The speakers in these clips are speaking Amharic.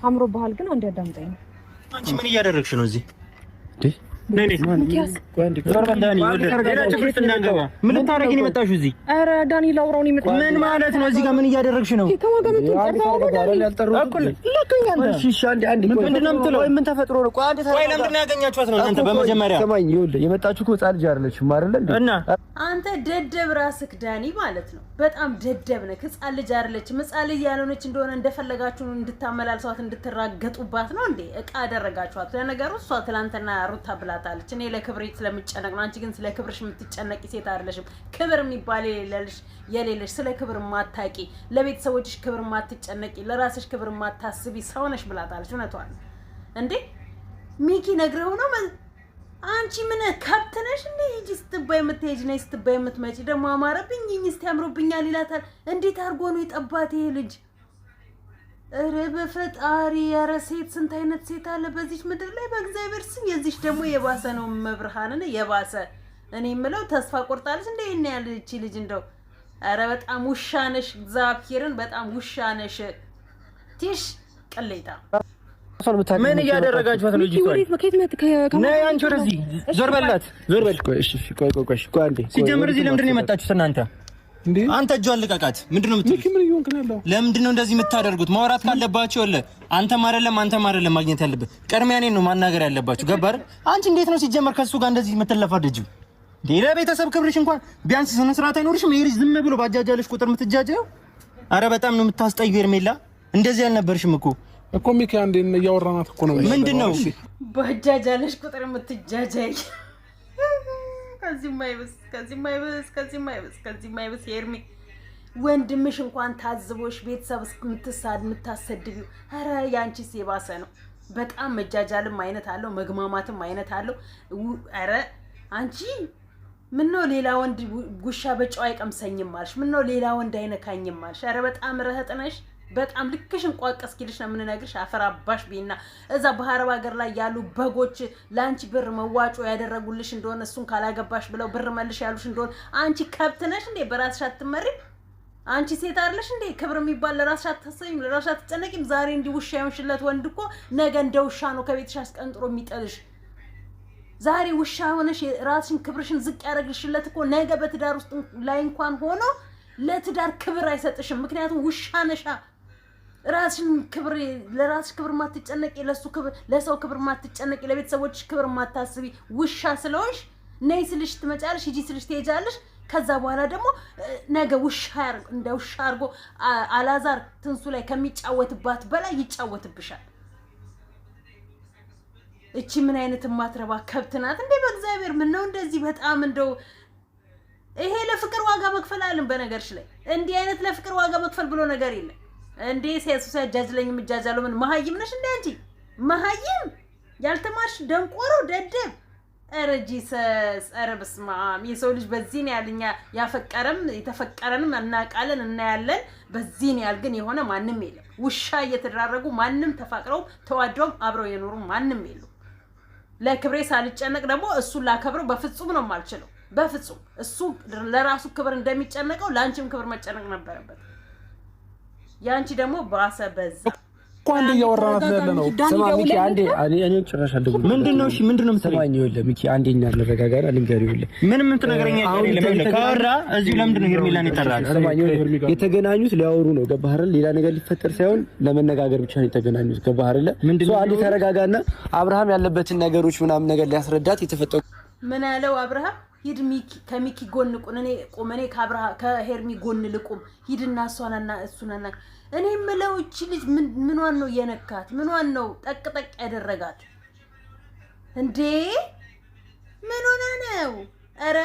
አምሮብሃል ግን አንዴ አዳምጠኝ። አንቺ ምን እያደረግሽ ነው እዚህ? ምን ልታረጊ ነው የመጣሽው እዚህ? ኧረ ዳኒ ላውራው ነው የመጣሁት። ምን ማለት ነው? እዚህ ጋር ምን እያደረግሽ ነው? ምንድን ነው የምትለው? ምን ተፈጥሮ ነው? ቆይ ለምንድን ነው ያገኛችኋት ነው እናንተ? በመጀመሪያ ሰማኝ፣ ይኸውልህ የመጣችሁ እኮ ህፃን ልጅ አይደለችም አይደል እንዴ? እና አንተ ደደብ ራስክ ዳኒ ማለት ነው። በጣም ደደብ ነህ። ህፃን ልጅ አይደለችም። ህፃን ልጅ ያልሆነች እንደሆነ እንደፈለጋችሁ እንድታመላልሷት እንድትራገጡባት ነው እንዴ እቃ አደረጋችኋት። ለነገሩ እሷ ትላንትና ሩታ ብላታለች እኔ ለክብሬ ስለምጨነቅ ነው። አንቺ ግን ስለ ክብርሽ የምትጨነቂ ሴት አይደለሽም። ክብር የሚባል የሌለሽ ስለ ክብር ማታቂ፣ ለቤተሰቦችሽ ክብር ማትጨነቂ፣ ለራስሽ ክብር ማታስቢ ሰው ነሽ ብላታለች። እውነቷን እንዴ ሚኪ ነግረው ነው። አንቺ ምን ከብት ነሽ እንዴ? ሂጂ ስትባይ የምትሄጂ ነይ ስትባይ የምትመጪ። ደግሞ አማረብኝ እስቲ ያምሮብኛል ይላታል። እንዴት አድርጎ ነው የጠባት ይሄ ልጅ? እረ በፈጣሪ ኧረ ሴት ስንት አይነት ሴት አለ በዚች ምድር ላይ በእግዚአብሔር ስም። የዚች ደግሞ የባሰ ነው መብርሃንን የባሰ። እኔ የምለው ተስፋ ቆርጣለች እንደ ይሄን ያለ እቺ ልጅ እንደው ኧረ በጣም ውሻ ነሽ፣ እግዚአብሔርን በጣም ውሻ ነሽ። ቲሽ ቅሌታ ምን እያደረጋችኋት ነው? ነይ አንቺ ወደዚህ ዞር በላት፣ ዞር በል። ቆይ እሺ፣ ቆይ አንዴ። ሲጀምር እዚህ ለምንድን ነው የመጣችሁት እናንተ? አንተ እጇን ልቀቃት። ምንድነው የምትሉት? ለምንድን ነው እንደዚህ የምታደርጉት? ማውራት ካለባችሁ አለ አንተም አይደለም ማግኘት ያለበት ቀድሚያ እኔን ነው ማናገር ያለባችሁ። ገባር? አንቺ እንዴት ነው ሲጀመር ከሱ ጋር እንደዚህ የምትለፋደጂው? ሌላ ቤተሰብ ክብርሽ እንኳን ቢያንስ ስነ ስርዓት አይኖርሽም? ይሄ ዝም ብሎ ባጃጃለሽ ቁጥር የምትጃጃው? አረ በጣም ነው የምታስጠዩ ሄርሜላ። እንደዚህ አልነበርሽም እኮ ሚኪ። አንዴ እያወራናት እኮ ነው። ምንድነው ባጃጃለሽ ቁጥር የምትጃጃይ? ከዚህ ማይበስ ሄርሜ ወንድምሽ እንኳን ታዝቦሽ ቤተሰብ የምታሰድቢው። ኧረ ያንቺስ የባሰ ነው። በጣም መጃጃልም አይነት አለው፣ መግማማትም አይነት አለው። ኧረ አንቺ ምነው ሌላ ወንድ ጉሻ በጨው አይቀምሰኝም አልሽ? ምነው ሌላ ወንድ አይነካኝም አልሽ? ኧረ በጣም ረህጥ ነሽ። በጣም ልክሽን ቋቀስ ኪልሽ ነው የምንነግርሽ። አፈራባሽ ቢና እዛ በአረብ ሀገር ላይ ያሉ በጎች ላንቺ ብር መዋጮ ያደረጉልሽ እንደሆነ እሱን ካላገባሽ ብለው ብር መልሽ ያሉሽ እንደሆነ አንቺ ከብት ነሽ እንዴ? በራስሽ አትመሪም? አንቺ ሴት አይደለሽ እንዴ? ክብር የሚባል ለራስሽ አታሰቢም? ለራስሽ አትጨነቂም? ዛሬ እንዲህ ውሻ የሆንሽለት ወንድ እኮ ነገ እንደ ውሻ ነው ከቤትሽ አስቀንጥሮ የሚጠልሽ። ዛሬ ውሻ ሆነሽ ራስሽን ክብርሽን ዝቅ ያደረግሽለት እኮ ነገ በትዳር ውስጥ ላይ እንኳን ሆኖ ለትዳር ክብር አይሰጥሽም። ምክንያቱም ውሻ ነሻ። ራስሽን ክብር ለራስሽ ክብር ማትጨነቂ፣ ለሱ ክብር ለሰው ክብር ማትጨነቂ፣ ለቤተሰቦችሽ ክብር ማታስቢ ውሻ ስለሆንሽ ነይ ስልሽ ትመጫለሽ፣ ሂጂ ስልሽ ትሄጃለሽ። ከዛ በኋላ ደግሞ ነገ ውሻ እንደ ውሻ አድርጎ አላዛር ትንሱ ላይ ከሚጫወትባት በላይ ይጫወትብሻል። እቺ ምን አይነት ማትረባ ከብት ናት እንዴ? በእግዚአብሔር ምን ነው እንደዚህ? በጣም እንደው ይሄ ለፍቅር ዋጋ መክፈል አለን። በነገርሽ ላይ እንዲህ አይነት ለፍቅር ዋጋ መክፈል ብሎ ነገር የለም እንዴ። ሴሱ ሲያጃጅለኝ ምጃጃለው ምን መሀይም ነሽ እንዴ አንቺ? መሀይም ያልተማርሽ ደንቆሮ ደደብ። ኧረ ጂሰስ! ኧረ በስመ አብ! የሰው ልጅ በዚህ ነው ያልኛ ያፈቀረም የተፈቀረንም እናውቃለን እናያለን። በዚህ ነው ያል ግን የሆነ ማንም የለም። ውሻ እየተደራረጉ ማንም ተፋቅረው ተዋደው አብረው የኖሩ ማንም የሉ። ለክብሬ ሳልጨነቅ ደግሞ እሱን ላከብረው በፍጹም ነው የማልችለው። በፍጹም እሱ ለራሱ ክብር እንደሚጨነቀው ላንቺም ክብር መጨነቅ ነበረበት። ያንቺ ደግሞ ባሰ በዛ። ቋንዴ ያወራናት ያለ ነው። ስማ ሚኪ አንዴ እኔ ጭራሽ አልደውልም። ምንድነው? እሺ ምንድነው የምትሰማኝ? ይኸውልህ ሚኪ አንዴኛ ልረጋጋና ልንገርህ። ይኸውልህ ምንም እንትነገረኛ አይደለም። ካወራ እዚሁ ለምንድነው ሄርሜላን ይጠራል? የተገናኙት ሊያወሩ ነው። ገባህ አይደል? ሌላ ነገር ሊፈጠር ሳይሆን ለመነጋገር ብቻ ነው የተገናኙት። ገባህ አይደል? ሰው አንዴ ተረጋጋና አብርሃም ያለበትን ነገሮች ምናምን ነገር ሊያስረዳት የተፈጠሩ ምን ያለው አብርሃም ሂድ ሚኪ ከሚኪ ጎን ቁም፣ እኔ ከሄርሚ ጎን ልቁም። ሂድና እሱናና እኔ የምለው እቺ ልጅ ምኗን ነው የነካት? ምኗን ነው ጠቅጠቅ ያደረጋት እንዴ? ምን ሆነ ነው? ኧረ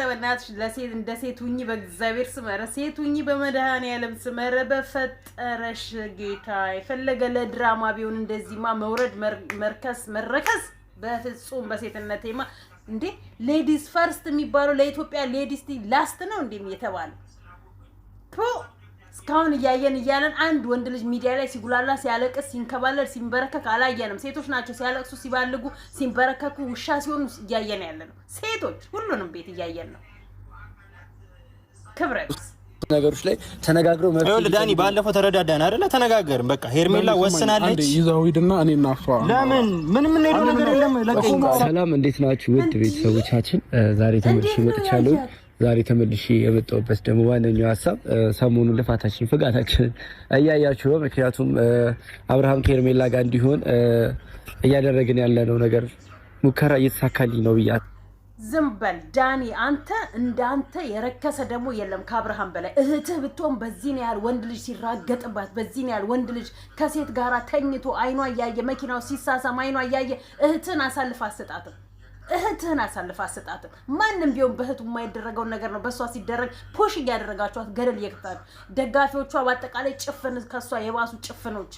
በእናትሽ ለሴት እንደ ሴት ሁኚ፣ በእግዚአብሔር ስም ኧረ ሴት ሁኚ፣ በመድኃኒዓለም ስም ኧረ በፈጠረሽ ጌታ። የፈለገ ለድራማ ቢሆን እንደዚህማ መውረድ መረከስ በፍጹም በሴትነቴማ እንዴ። ሌዲስ ፈርስት የሚባለው ለኢትዮጵያ ሌዲስ ላስት ነው እንዴ የተባለው? እስካሁን እያለን አንድ ወንድ ልጅ ሚዲያ ላይ ሲጉላላ ሲያለቅስ ሲንከባለል ሲንበረከክ አላየንም። ሴቶች ናቸው ሲያለቅሱ ሲባልጉ ሲንበረከኩ ውሻ ሲሆኑ እያየን ያለ ነው። ሴቶች ሁሉንም ቤት እያየን ነው። ክብረት ነገሮች ላይ ተነጋግረው መፍትሄ ዳኒ ባለፈው ተረዳዳን አይደለ? ተነጋገርን በቃ ሄርሜላ ወስናለች። ይዛው ሂድና እኔና አፍራ ለምን ምንም ነገር የለም። ሰላም እንዴት ናችሁ ውድ ቤተሰቦቻችን? ዛሬ ተመልሼ መጥቻለሁ። ዛሬ ተመልሼ የመጣሁበት ደግሞ ዋነኛው ሀሳብ ሰሞኑን ልፋታችን ፍጋታችን እያያችሁ ነው። ምክንያቱም አብርሃም ከሄርሜላ ጋር እንዲሆን እያደረግን ያለነው ነገር ሙከራ እየተሳካልኝ ነው ብያ ዝም በል ዳኒ። አንተ እንዳንተ የረከሰ ደግሞ የለም ከአብርሃም በላይ። እህትህ ብትሆን በዚህን ያህል ወንድ ልጅ ሲራገጥባት፣ በዚህን ያህል ወንድ ልጅ ከሴት ጋር ተኝቶ አይኗ እያየ መኪናው ሲሳሳም አይኗ እያየ እህትህን አሳልፍ አሰጣትም። እህትህን አሳልፍ አሰጣትም። ማንም ቢሆን በእህቱ የማይደረገውን ነገር ነው በእሷ ሲደረግ ፑሽ እያደረጋችኋት ገደል እየከታችሁ ደጋፊዎቿ በአጠቃላይ ጭፍን ከእሷ የባሱ ጭፍኖች።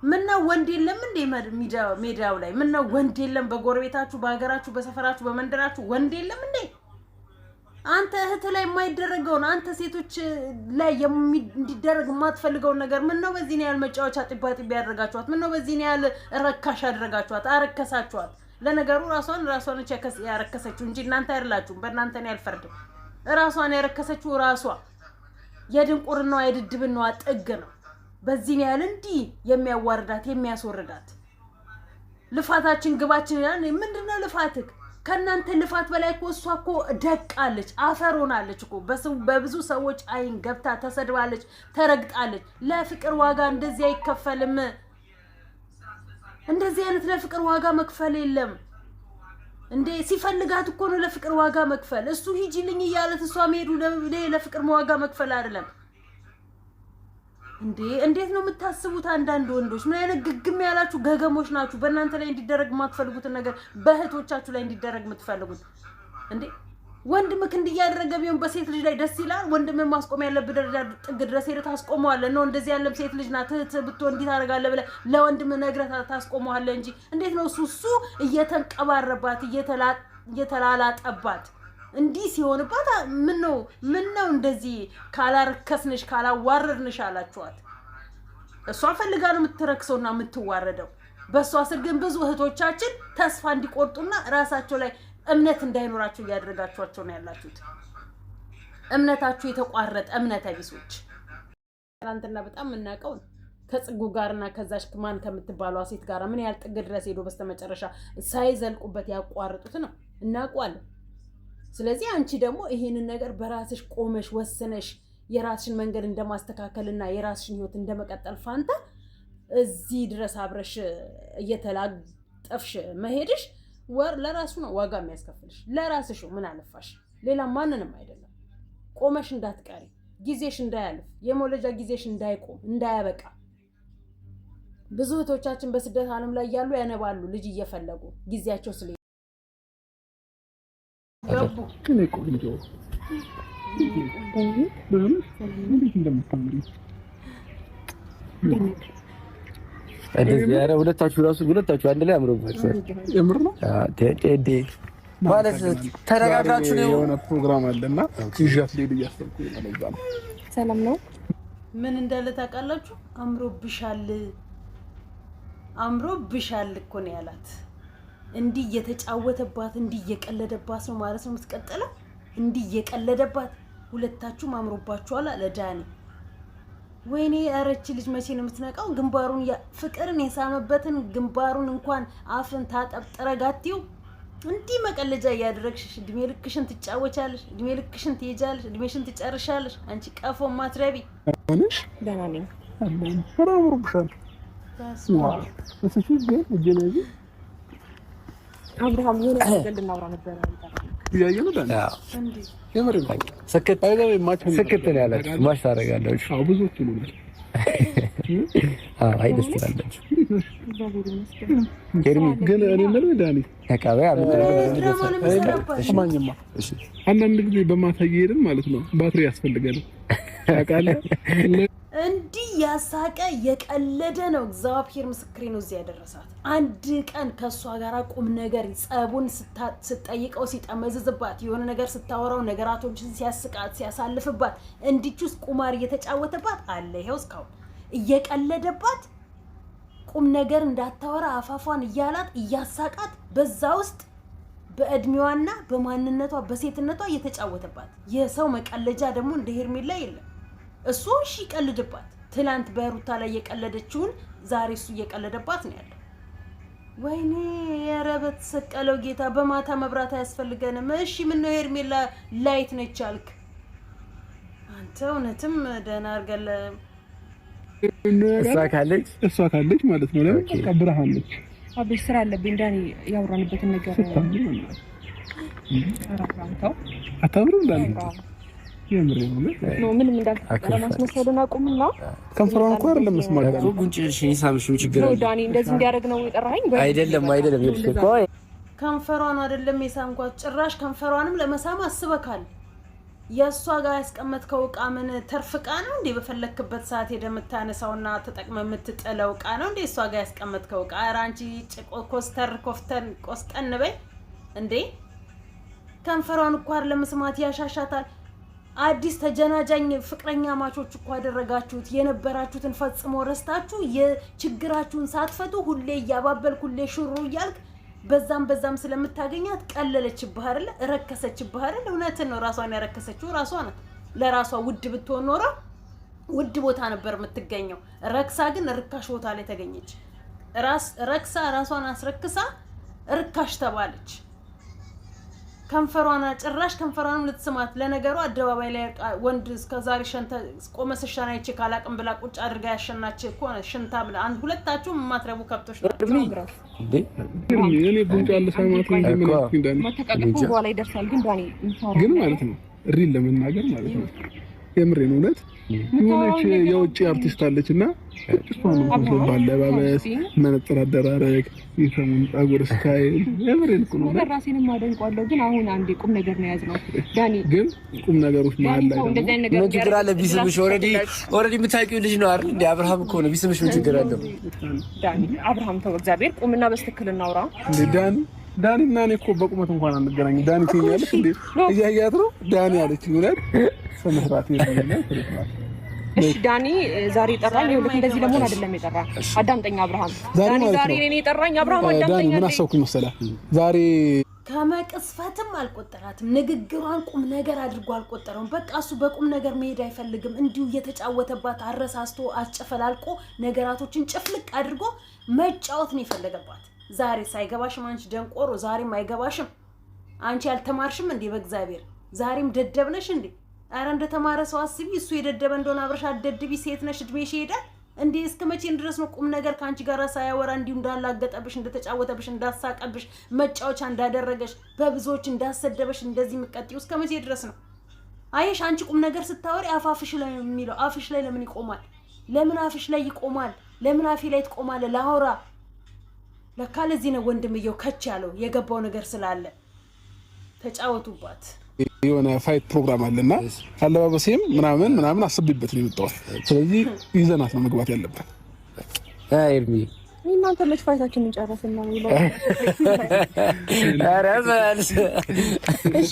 ምነው ወንድ የለም እንዴ ሜዳው ላይ? ምነው ወንድ የለም? በጎረቤታችሁ፣ በሀገራችሁ፣ በሰፈራችሁ፣ በመንደራችሁ ወንድ የለም እንዴ? አንተ እህት ላይ የማይደረገውን አንተ ሴቶች ላይ እንዲደረግ የማትፈልገውን ነገር ምነው በዚህ ነው ያህል መጫወቻ ጢባ ያደረጋችኋት? ምነው በዚህ ነው ያህል ረካሽ ያደረጋችኋት? አረከሳችኋት። ለነገሩ ራሷን ያረከሰችው እንጂ እናንተ አይደላችሁም። በእናንተ ነው ያልፈርድም። ራሷን ያረከሰችው ራሷ የድንቁርናዋ የድድብናዋ ጥግ ነው። በዚህ ነው ያለ እንዲህ የሚያዋርዳት የሚያስወርዳት። ልፋታችን ግባችን ይላል። ምንድነው ልፋትክ? ከናንተ ልፋት በላይ እኮ እሷ እኮ ደቃለች፣ አፈር ሆናለች እኮ በብዙ ሰዎች አይን ገብታ ተሰድባለች፣ ተረግጣለች። ለፍቅር ዋጋ እንደዚህ አይከፈልም። እንደዚህ አይነት ለፍቅር ዋጋ መክፈል የለም እንዴ። ሲፈልጋት እኮ ነው ለፍቅር ዋጋ መክፈል። እሱ ሂጂልኝ እያለት እሷ መሄዱ ለፍቅር ዋጋ መክፈል አይደለም እንዴ። እንዴት ነው የምታስቡት? አንዳንድ ወንዶች ምን አይነት ግግም ያላችሁ ገገሞች ናችሁ? በእናንተ ላይ እንዲደረግ የማትፈልጉትን ነገር በእህቶቻችሁ ላይ እንዲደረግ የምትፈልጉት እንዴ። ወንድምክ እንዲያደረገ ቢሆን በሴት ልጅ ላይ ደስ ይላል። ወንድምን ማስቆም ያለብህ ደረጃ ጥግ ድረስ ሄደህ ታስቆመዋለህ ነው። እንደዚህ ያለም ሴት ልጅ ናት እህት ብትሆን እንዲህ ታደርጋለህ ብለህ ለወንድም ነግረህ ታስቆመዋለህ እንጂ እንዴት ነው እሱ እየተንቀባረባት እየተላላጠባት እንዲህ ሲሆንባት ምን ነው እንደዚህ ካላርከስንሽ ካላዋረድንሽ አላችኋት። እሷ ፈልጋ ነው የምትረክሰውና የምትዋረደው። በእሷ ስር ግን ብዙ እህቶቻችን ተስፋ እንዲቆርጡና ራሳቸው ላይ እምነት እንዳይኖራቸው እያደረጋችኋቸው ነው ያላችሁት። እምነታችሁ የተቋረጠ እምነተ ቢሶች። ትናንትና በጣም የምናውቀው ከጽጉ ጋርና ከዛሽ ማን ከምትባለው ሴት ጋር ምን ያህል ጥግ ድረስ ሄዶ በስተመጨረሻ ሳይዘልቁበት ያቋርጡት ነው እናውቀዋለን። ስለዚህ አንቺ ደግሞ ይሄንን ነገር በራስሽ ቆመሽ ወስነሽ የራስሽን መንገድ እንደማስተካከልና የራስሽን ህይወት እንደመቀጠል ፋንታ እዚህ ድረስ አብረሽ እየተላጠፍሽ መሄድሽ ለራሱ ነው ዋጋ የሚያስከፍልሽ። ለራስሽ ምን አለፋሽ፣ ሌላ ማንንም አይደለም። ቆመሽ እንዳትቀሪ፣ ጊዜሽ እንዳያልፍ፣ የመውለጃ ጊዜሽ እንዳይቆም እንዳያበቃ። ብዙ እህቶቻችን በስደት ዓለም ላይ ያሉ ያነባሉ ልጅ እየፈለጉ ጊዜያቸው ስለ ሁለታችሁ አንድ ላይ አምሮባችኋል። የምር ነው ቴዲ ማለት ተረጋጋችሁ ነው። የሆነ ፕሮግራም አለና ይዣት ሌላ እያሰብኩ ነው። ሰላም ነው። ምን እንዳለ ታውቃላችሁ? አምሮብሻል እኮ ነው ያላት። እንዲህ እየተጫወተባት እንዲህ እየቀለደባት ነው ማለት ነው የምትቀጥለው። እንዲህ እየቀለደባት ሁለታችሁም አምሮባችኋል አለ ዳኒ። ወይኔ አረች ልጅ መቼ ነው የምትነቃው? ግንባሩን ፍቅርን የሳመበትን ግንባሩን እንኳን አፍን ታጠብጥረጋቲው እንዲህ መቀለጃ እያደረግሽ እድሜ ልክሽን ትጫወቻለሽ፣ እድሜ ልክሽን ትሄጃለሽ፣ እድሜሽን ትጨርሻለሽ። አንቺ ቀፎ ማትረቢ ነሽ። ደህና ነኝ። አምሮብሻል። አብርሃም የሆነ ነገር ልናወራ ነበር። ያየው ነው እንዴ? የምር ስክት ነው ያላችሁ ማሽ ታደርጋላችሁ። አዎ ብዙዎች ነው። አይ ደስ ትላለች። ግን እኔ ምን ዳኒ ተቃበያ አማኝማ አንዳንድ ጊዜ በማታ እየሄድን ማለት ነው ባትሪ ያስፈልገናል። ታውቃለህ እንዲህ ያሳቀ የቀለደ ነው። እግዚአብሔር ምስክሬ ነው እዚህ ያደረሳት። አንድ ቀን ከሷ ጋር ቁም ነገር ጸቡን ስትጠይቀው ሲጠመዝዝባት የሆነ ነገር ስታወራው ነገራቶችን ሲያስቃት ሲያሳልፍባት እንዲቹስ ቁማር እየተጫወተባት አለ። ይሄው እስካሁን እየቀለደባት ቁም ነገር እንዳታወራ አፋፏን እያላት እያሳቃት በዛ ውስጥ በእድሜዋና በማንነቷ በሴትነቷ እየተጫወተባት የሰው መቀለጃ ደግሞ እንደ ሄርሜላ የለም። እሱ እሺ ይቀልድባት። ትላንት በሩታ ላይ የቀለደችውን ዛሬ እሱ እየቀለደባት ነው ያለው። ወይኔ የረበት ሰቀለው ጌታ በማታ መብራት አያስፈልገንም። እሺ ምን ነው ሄርሜላ ላይት ነች አልክ አንተ? እውነትም ደህና አርገለ እሷ ካለች ማለት ነው። ለምን ተቀብረሃ ነች አብሽ ስራ አለብኝ ዳኒ ያወራንበትን ነገር አታብሩ እንዳለ የምሬ ነው ምንም እንዳልተቀረ ማስመሰልና ቁምና ከንፈሯን እንኳን አይደለም መስማት ነው ጉንጭሽን ይሳምሽም ችግር ነው ዳኒ እንደዚህ እንዲያደርግ ነው የጠራኸኝ አይደለም ይልከው ከንፈሯን አይደለም የሳምኳት ጭራሽ ከንፈሯንም ለመሳም አስበካል የሷ ጋር ያስቀመጥከው ዕቃ ምን ተርፍቃ ነው እንዴ በፈለክበት ሰዓት የደምታነሳውና ተጠቅመ የምትጠለው ዕቃ ነው እንዴ እሷ ጋር ያስቀመጥከው ዕቃ አራንቺ ቆስጠን በይ እንዴ ከንፈሯን እንኳን ለመስማት ያሻሻታል አዲስ ተጀናጃኝ ፍቅረኛ ማቾች እኮ አደረጋችሁት የነበራችሁትን ፈጽሞ ረስታችሁ የችግራችሁን ሳትፈቱ ሁሌ ያባበል ሁሌ ሽሩ ይያልክ በዛም ስለምታገኛት ቀለለችብህ አይደል ረከሰችብህ አይደል እውነትን ነው ራሷን ያረከሰችው ራሷ ናት ለራሷ ውድ ብትሆን ኖሮ ውድ ቦታ ነበር የምትገኘው ረክሳ ግን ርካሽ ቦታ ላይ ተገኘች ረክሳ ራሷን አስረክሳ ርካሽ ተባለች ከንፈሯና ጭራሽ ከንፈሯንም ልትስማት ለነገሩ አደባባይ ላይ ወንድ እስከዛሬ ሸንተ ቆመሰሻና ይቺ ካላቅም ብላ ቁጭ አድርጋ ያሸናች እኮ ሽንታ ብላ አንድ ሁለታችሁም ማትረቡ ከብቶች ናቸው እንዴ እኔ ጉንጫ ለሳማት እንደምን ማተቃቀፉ በኋላ ይደርሳል ግን ማለት ነው ሪል ለመናገር ማለት ነው የምሬን እውነት የሆነች የውጭ አርቲስት አለችና እሷን ነው ባለባበስ መነጽር አደራረግ የሰሙን ጸጉር ስታይል የምሬን እኮ ነው ራሴንም አደንቋለሁ ግን አሁን አንዴ ቁም ነገር ነው ያዝነው ዳኒ ግን ቁም ነገሮች ማለት ነው ምን ችግር አለ ቢስምሽ ኦሬዲ የምታውቂው ልጅ ነው አይደል እንዴ አብርሃም እኮ ነው ቢስምሽ ምን ችግር አለው ዳኒ አብርሃም ተው እግዚአብሔር ቁምና በስተክል እናውራ እንዴ ዳኒ እና እኔ እኮ በቁመት እንኳን አንገናኝ ዳኒ ትኛለሽ እንዴ እያያት ነው ዳኒ አለች እውነት ሰምራት ይላል ዳኒ ዛሬ ጠራኝ ይኸውልህ እንደዚህ ለምን አይደለም የጠራኝ አዳምጠኝ አብርሃም ዛሬ እኔ የጠራኝ አብርሃም አዳምጠኝ ምን አሰብኩኝ መሰለህ ዛሬ ከመቅስፈትም አልቆጠራትም ንግግሯን ቁም ነገር አድርጎ አልቆጠረውም በቃ እሱ በቁም ነገር መሄድ አይፈልግም እንዲሁ እየተጫወተባት አረሳስቶ አስጨፈላልቆ ነገራቶችን ጭፍልቅ አድርጎ መጫወት ነው የፈለገባት ዛሬ ሳይገባሽም አንቺ ደንቆሮ ዛሬም አይገባሽም አንቺ ያልተማርሽም እንዴ በእግዚአብሔር ዛሬም ደደብነሽ እንዴ አረ እንደተማረ ሰው አስቢ እሱ የደደበ እንደሆነ አብረሽ አደድቢ ሴት ነሽ እድሜሽ ይሄዳል እንዴ እስከመቼ ድረስ ነው ቁም ነገር ካንቺ ጋር ሳያወራ እንዲሁ እንዳላገጠብሽ እንደተጫወተብሽ እንዳሳቀብሽ መጫወቻ እንዳደረገሽ በብዙዎች እንዳሰደበሽ እንደዚህ መቀጥዩ እስከመቼ ድረስ ነው አየሽ አንቺ ቁም ነገር ስታወሪ አፋፍሽ ላይ የሚለው አፍሽ ላይ ለምን ይቆማል ለምን አፍሽ ላይ ይቆማል ለምን አፊ ላይ ትቆማለ ላውራ ለካ ለዚህ ነው ወንድምየው ከች ያለው የገባው ነገር ስላለ ተጫወቱባት የሆነ ፋይት ፕሮግራም አለና አለባበሴም ምናምን አስብበት ነው የመጣው ስለዚህ ይዘናት ነው መግባት ያለበት ኤርሚ እናንተ መች ፋይታችንን ጨረስና ነው ይላል አረባልስ እሺ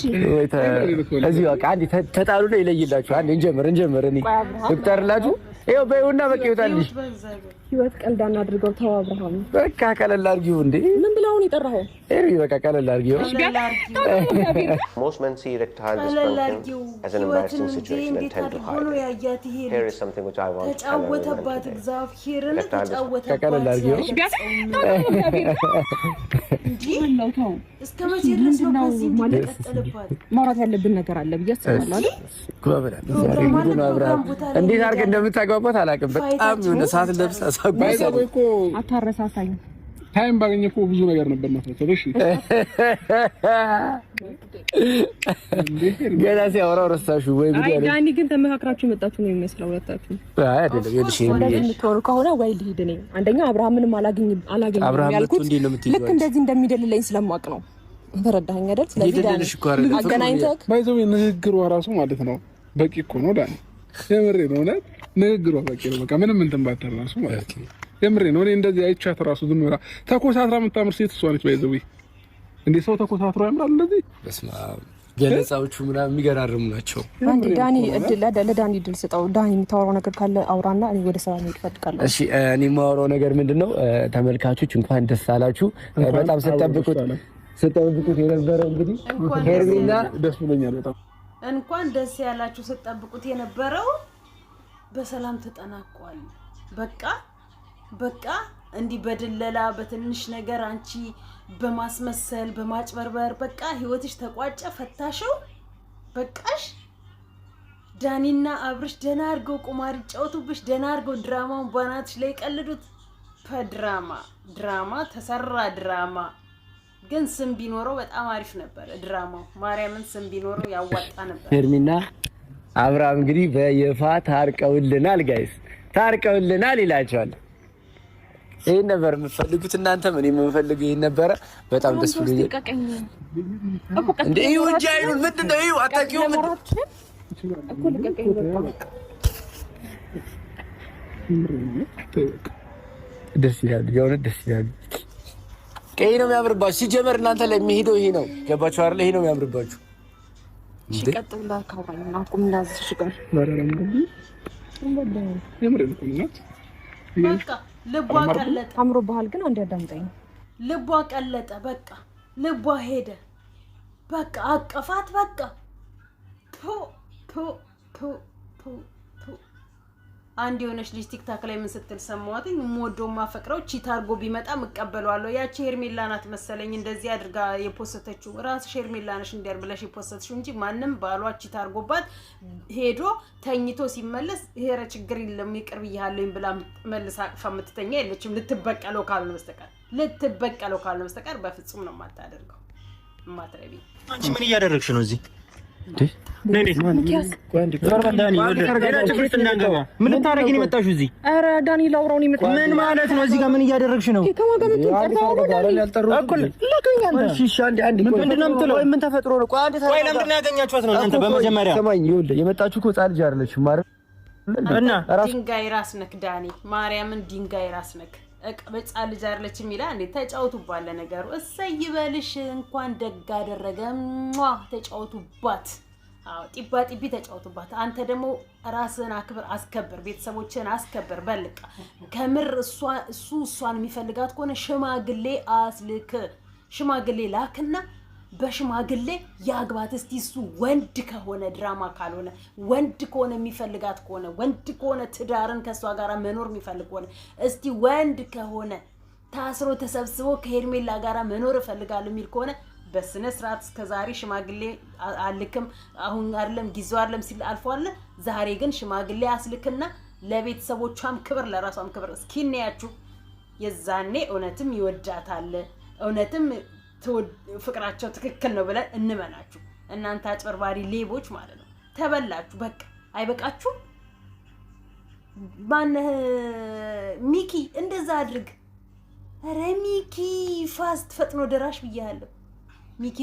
እዚህ በቃ አንዴ ተጣሉ ነው ይለይላችሁ አንዴ እንጀምር እኔ ትጠርላችሁ ይሄው በይውና በቃ ይወጣልሽ ህይወት ቀልዳና አድርገው ተው አብርሃም በቃ ቀለል አድርጊው እንዴ ምን ብለው ነው የጠራኸው ኤሪ በቃ ቀለል አድርጊው Most men see erectile dysfunction as an embarrassing situation and tend to hide it. Here is something which I want to tell everyone today. ቀለል አድርጊው እስከመቼ ድረስ ነው በዚህ እንደቀጠለባት ማውራት ያለብን ነገር አለ ብዬ አስባለሁ እንዴት አድርገህ እንደምታጓጓት አላውቅም በጣም የሆነ ሰዓት ለብሳ ሳጓጓት አታረሳሳኝ ታይም ባገኘኩ ብዙ ነገር ነበር ማፈሰው እሺ ገና ሲያወራው ረሳሹ ወይ ቢዲዮ አይ ዳኒ ግን ተመካክራችሁ መጣችሁ ነው የሚመስለው ሁለታችሁ አይደለም ይልሽ እንደምትወሩ ከሆነ ወይ ልሂድ ነኝ አንደኛ አብርሃምንም አላገኝም ያልኩት ልክ እንደዚህ እንደሚደልልኝ ስለማውቅ ነው ተረዳኸኝ አይደል ስለዚህ ዳኒ አገናኝተክ ባይዘው ንግግሩ ራሱ ማለት ነው በቂ እኮ ነው ዳኒ የምሬ ነው ማለት ንግግሩ በቂ ነው በቃ ምንም እንትን ባታር ራሱ ማለት ነው የምሬ ነው እኔ እንደዚህ አይቻት ራሱ ዝም ብላ ተኮሳትራ የምታምር ሴት እሷ ነች ባይዘው እንዴ ሰው ተኮሳትሮ ያምራል እንደዚህ በስማ ገለጻዎቹ ምናምን የሚገራርሙ ናቸው አንዴ ዳኒ ለዳኒ ድል ስጠው ዳኒ የምታወራው ነገር ካለ አውራና እኔ ወደ ሰላም ይፈልጋለሁ እሺ እኔ የማወራው ነገር ምንድነው ተመልካቾች እንኳን ደስ አላችሁ በጣም ስትጠብቁት ስጠብቁት የነበረው እንግዲህ ሄርሜላ ደስ ብሎኛል በጣም እንኳን ደስ ያላችሁ። ስጠብቁት የነበረው በሰላም ተጠናቋል። በቃ እንዲህ በድለላ በትንሽ ነገር አንቺ በማስመሰል በማጭበርበር በቃ ህይወትሽ ተቋጨ፣ ፈታሽው፣ በቃሽ። ዳኒና አብርሽ ደህና አድርገው ቁማር ይጫወቱብሽ፣ ደህና አድርገው ድራማውን ባናትሽ ላይ ቀልዱት። ድራማ ተሰራ። ድራማ ግን ስም ቢኖረው በጣም አሪፍ ነበር ድራማው። ማርያምን ስም ቢኖረው ያዋጣ ነበር። ሄርሜላ አብርሃም እንግዲህ በይፋ ታርቀውልናል፣ ጋይስ ታርቀውልናል ይላቸዋል። ይሄን ነበር የምፈልጉት እናንተ ምን የምፈልገው ይሄን ነበረ። በጣም ደስ ብሎኛል። እንዴ ይሁን እንጂ አይኑን ምንድነው? ይሁ አታውቂው ምን እኮ ልቀቀኝ በቃ። ደስ ይላል፣ የሆነ ደስ ይላል። ቀይ ነው የሚያምርባችሁ። ሲጀመር እናንተ ላይ የሚሄደው ይሄ ነው። ገባችሁ አይደል? ይሄ ነው የሚያምርባችሁ። እሺ ቀጥላ ካውራና ቁም ላዝሽ ጋር በቃ ልቧ ቀለጠ። አምሮ ባህል ግን አንድ ያዳምጠኝ። ልቧ ቀለጠ። በቃ ልቧ ሄደ። በቃ አቀፋት። በቃ አንድ የሆነች ልጅ ቲክታክ ላይ ምን ስትል ሰማዋት? ሞዶ ማፈቅረው ቺት አድርጎ ቢመጣ መቀበሏለሁ። ያቺ ሄርሜላ ናት መሰለኝ እንደዚህ አድርጋ የፖስተችው። ራስሽ ሄርሜላ ነሽ እንዲያር ብለሽ የፖስተችው እንጂ ማንም ባሏ ቺት አድርጎባት ሄዶ ተኝቶ ሲመለስ ሄረ ችግር የለም ይቅር ብያለኝ ብላ መልሳ አቅፋ የምትተኛ የለችም። ልትበቀለው ካልሆነ በስተቀር በፍጹም ነው የማታደርገው። ማትረቢ አንቺ ምን እያደረግሽ ነው እዚህ? ምን ታረጊ ነው የመጣሽው እዚህ? ኧረ ዳኒ ላውራው ነው የመጣው። ምን ማለት ነው? እዚህ ጋር ምን እያደረግሽ ነው? ምን ተፈጥሮ ነው? ቆይ ለምንድን ነው ያገኛችኋት ነው እናንተ? በመጀመሪያ ሰማኝ፣ ይኸውልህ የመጣችሁ እኮ ሕፃን ልጅ አይደለችም ማለት እና ድንጋይ ራስ ነክ ዳኒ፣ ማርያምን ድንጋይ ራስ ነክ በጻ ልጅ አይደለችም ይላል እንዴ? ተጫውቱባት ለነገሩ። እሰይ ይበልሽ፣ እንኳን ደግ አደረገ። ተጫውቱባት። አዎ ጢባ ጢቢ ተጫውቱባት። አንተ ደግሞ ራስህን አክብር፣ አስከብር፣ ቤተሰቦችህን አስከብር። በልቃ ከምር እሷን የሚፈልጋት ከሆነ ሽማግሌ አስልክ። ሽማግሌ ላክና በሽማግሌ ያግባት። እስቲ እሱ ወንድ ከሆነ ድራማ ካልሆነ ወንድ ከሆነ የሚፈልጋት ከሆነ ወንድ ከሆነ ትዳርን ከሷ ጋር መኖር የሚፈልግ ከሆነ እስቲ ወንድ ከሆነ ታስሮ ተሰብስቦ ከሄርሜላ ጋር መኖር እፈልጋለሁ የሚል ከሆነ በስነ ስርዓት እስከዛሬ ሽማግሌ አልክም አሁን አይደለም ጊዜው አይደለም ሲል አልፏል። ዛሬ ግን ሽማግሌ አስልክና ለቤተሰቦቿም ክብር ለራሷም ክብር እስኪነያችሁ የዛኔ እውነትም ይወዳታል፣ እውነትም ፍቅራቸው ትክክል ነው ብለን እንመናችሁ። እናንተ አጭበርባሪ ሌቦች ማለት ነው። ተበላችሁ። በቃ አይበቃችሁ? ማነህ ሚኪ እንደዛ አድርግ። ኧረ ሚኪ ፋስት ፈጥኖ ደራሽ ብያለሁ። ሚኪ